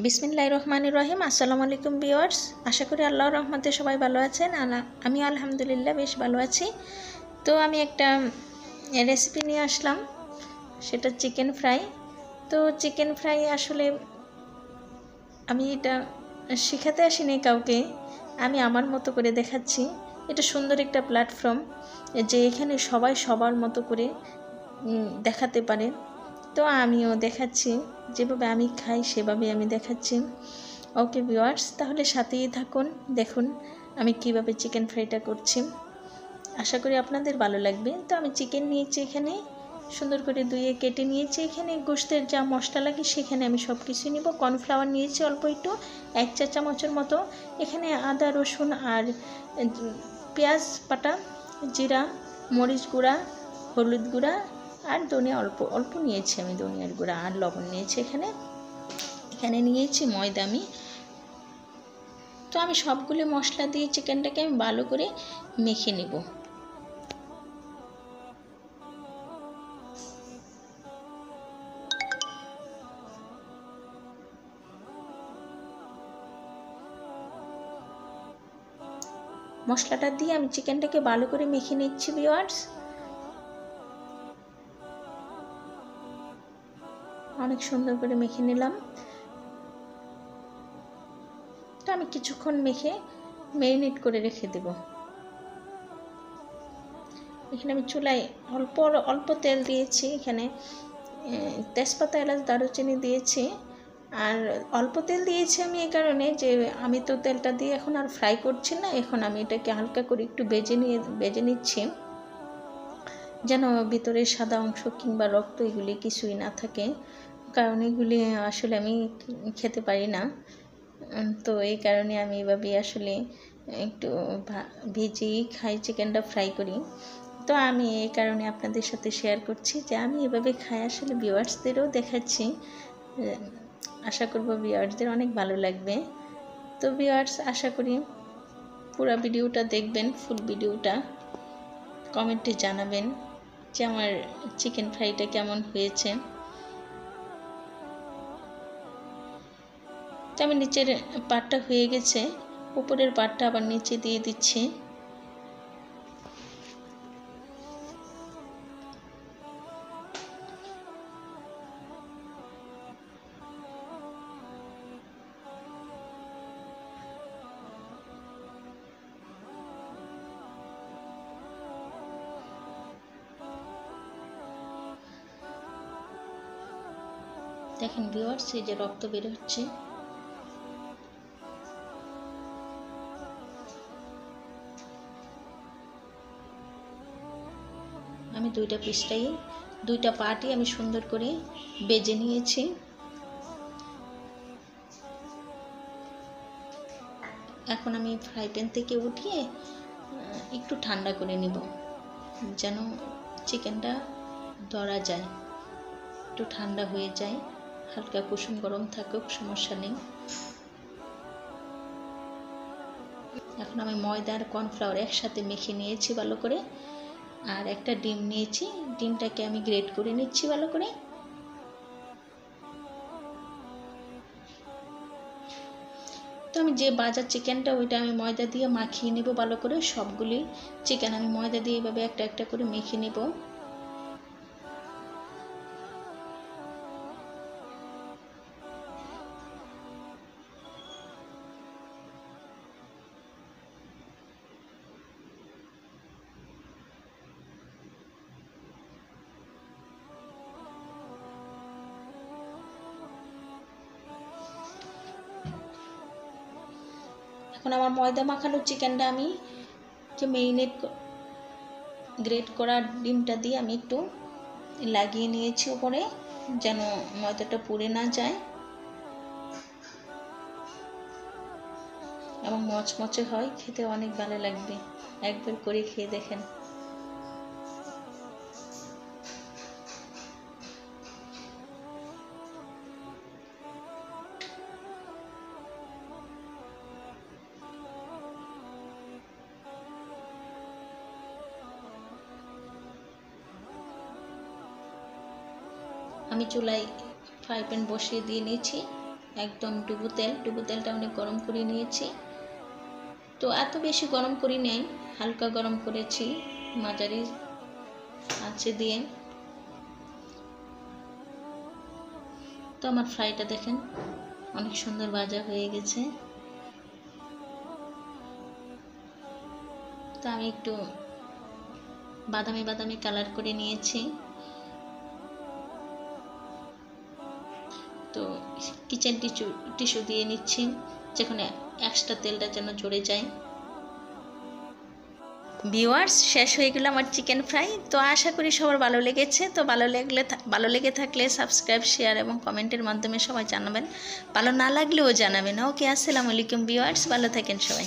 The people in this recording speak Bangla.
বিসমিল্লাহির রহমানির রহিম। আসসালামু আলাইকুম ভিউয়ার্স, আশা করি আল্লাহর রহমতে সবাই ভালো আছেন। আমি আলহামদুলিল্লাহ বেশ ভালো আছি। তো আমি একটা রেসিপি নিয়ে আসলাম, সেটা চিকেন ফ্রাই। তো চিকেন ফ্রাই আসলে আমি এটা শেখাতে আসিনি কাউকে, আমি আমার মতো করে দেখাচ্ছি। এটা সুন্দর একটা প্ল্যাটফর্ম যে এখানে সবাই সবার মতো করে দেখাতে পারে। তো আমিও দেখাচ্ছি, যেভাবে আমি খাই সেভাবে আমি দেখাচ্ছি। ওকে ভিউয়ার্স, তাহলে সাথেই থাকুন, দেখুন আমি কিভাবে চিকেন ফ্রাইটা করছি। আশা করি আপনাদের ভালো লাগবে। তো আমি চিকেন নিয়েছি, এখানে সুন্দর করে ধুয়ে কেটে নিয়েছি। এখানে গোশতের যা মশলা লাগে সেখানে আমি সব কিছু নিব। কর্নফ্লাওয়ার নিয়েছি অল্প একটু, 1 চা চামচের মতো। এখানে আদা রসুন আর পেঁয়াজ বাটা, জিরা, মরিচ গুঁড়া, হলুদ গুঁড়া আর ধনিয়া অল্প অল্প নিয়েছি আমি, ধনিয়ার গুঁড়া আর লবণ নিয়েছি। এখানে নিয়েছি ময়দা আমি। তো আমি সবগুলো মশলা দিয়ে চিকেনটাকে আমি ভালো করে মেখে নেব। মশলাটা দিয়ে আমি চিকেনটাকে ভালো করে মেখে নিচ্ছি ভিউয়ার্স। অনেক সুন্দর করে মেখে নিলাম। তো আমি কিছুক্ষণ মেখে ম্যারিনেট করে রেখে দেব। এখানে আমি চুলায় অল্প অল্প তেল দিয়েছি। এখানে তেজপাতা, এলাচ, দারুচিনি দিয়েছি। আর অল্প তেল দিয়েছি আমি এই কারণে যে আমি তো তেলটা দিয়ে এখন আর ফ্রাই করছি না, এখন আমি এটাকে হালকা করে একটু ভেজে নিচ্ছি, যেন ভিতরে সাদা অংশ কিংবা রক্ত এগুলি কিছুই না থাকে, কারণ এগুলি আসলে আমি খেতে পারি না। তো এই কারণে আমি এভাবে আসলে একটু ভেজেই খাই, চিকেনটা ফ্রাই করি। তো আমি এই কারণে আপনাদের সাথে শেয়ার করছি যে আমি এভাবে খাই, আসলে ভিউয়ার্সদেরও দেখাচ্ছি। আশা করব ভিউয়ার্সদের অনেক ভালো লাগবে। তো ভিউয়ার্স, আশা করি পুরো ভিডিওটা দেখবেন, ফুল ভিডিওটা। কমেন্টে জানাবেন যে আমার চিকেন ফ্রাইটা কেমন হয়েছে। তো আমি নিচের পাটটা হয়ে গেছে, উপরের পাটটা আবার নিচে দিয়ে দিচ্ছি। দেখেন ভিউয়ার্স, এই যে রক্ত বের হচ্ছে। আমি দুইটা পার্টই আমি সুন্দর করে বেজে নিয়েছি। এখন আমি ফ্রাই প্যান থেকে উঠিয়ে একটু ঠান্ডা করে নিব, যেন চিকেনটা ধরা যায়, একটু ঠান্ডা হয়ে যায়। হালকা কুসুম গরম থাকুক, সমস্যা নেই। এখন আমি ময়দা আর কর্নফ্লাওয়ার একসাথে মেখে নিয়েছি ভালো করে, আর একটা ডিম নিয়েছি, ডিমটাকে আমি গ্রেট করে নিচ্ছি ভালো করে। তো আমি যে বাজার চিকেনটা ওইটা আমি ময়দা দিয়ে মাখিয়ে নেব ভালো করে। সবগুলি চিকেন আমি ময়দা দিয়ে এভাবে একটা একটা করে মেখে নেব। এখন আমার ময়দা মাখানো চিকেনটা আমি গ্রেট করা ডিমটা দিয়ে আমি একটু লাগিয়ে নিয়েছি উপরে, যেন ময়দাটা পুড়ে না যায় এবং মচমচে হয়, খেতে অনেক ভালো লাগবে। একবার করে খেয়ে দেখেন। আমি চুলায় ফ্রাই প্যান বসিয়ে দিয়ে নিয়েছি। একদম ডুবো তেলটা অনেক গরম করে নিয়েছি। তো এত বেশি গরম করি নাই, হালকা গরম করেছি মাঝারি আঁচে দিয়ে। তো আমার ফ্রাইটা দেখেন অনেক সুন্দর ভাজা হয়ে গেছে। তো আমি একটু বাদামি কালার করে নিয়েছি। তো কিচেন টিস্যু দিয়ে নিচ্ছি, যেখানে এক্সট্রা তেলটা যেন ঝরে যায়। ভিউয়ার্স, শেষ হয়ে গেল আমার চিকেন ফ্রাই। তো আশা করি সবার ভালো লেগেছে। তো ভালো লেগে থাকলে সাবস্ক্রাইব, শেয়ার এবং কমেন্টের মাধ্যমে সবাই জানাবেন। ভালো না লাগলেও জানাবেন। ওকে, আসসালামু আলাইকুম ভিউয়ার্স, ভালো থাকেন সবাই।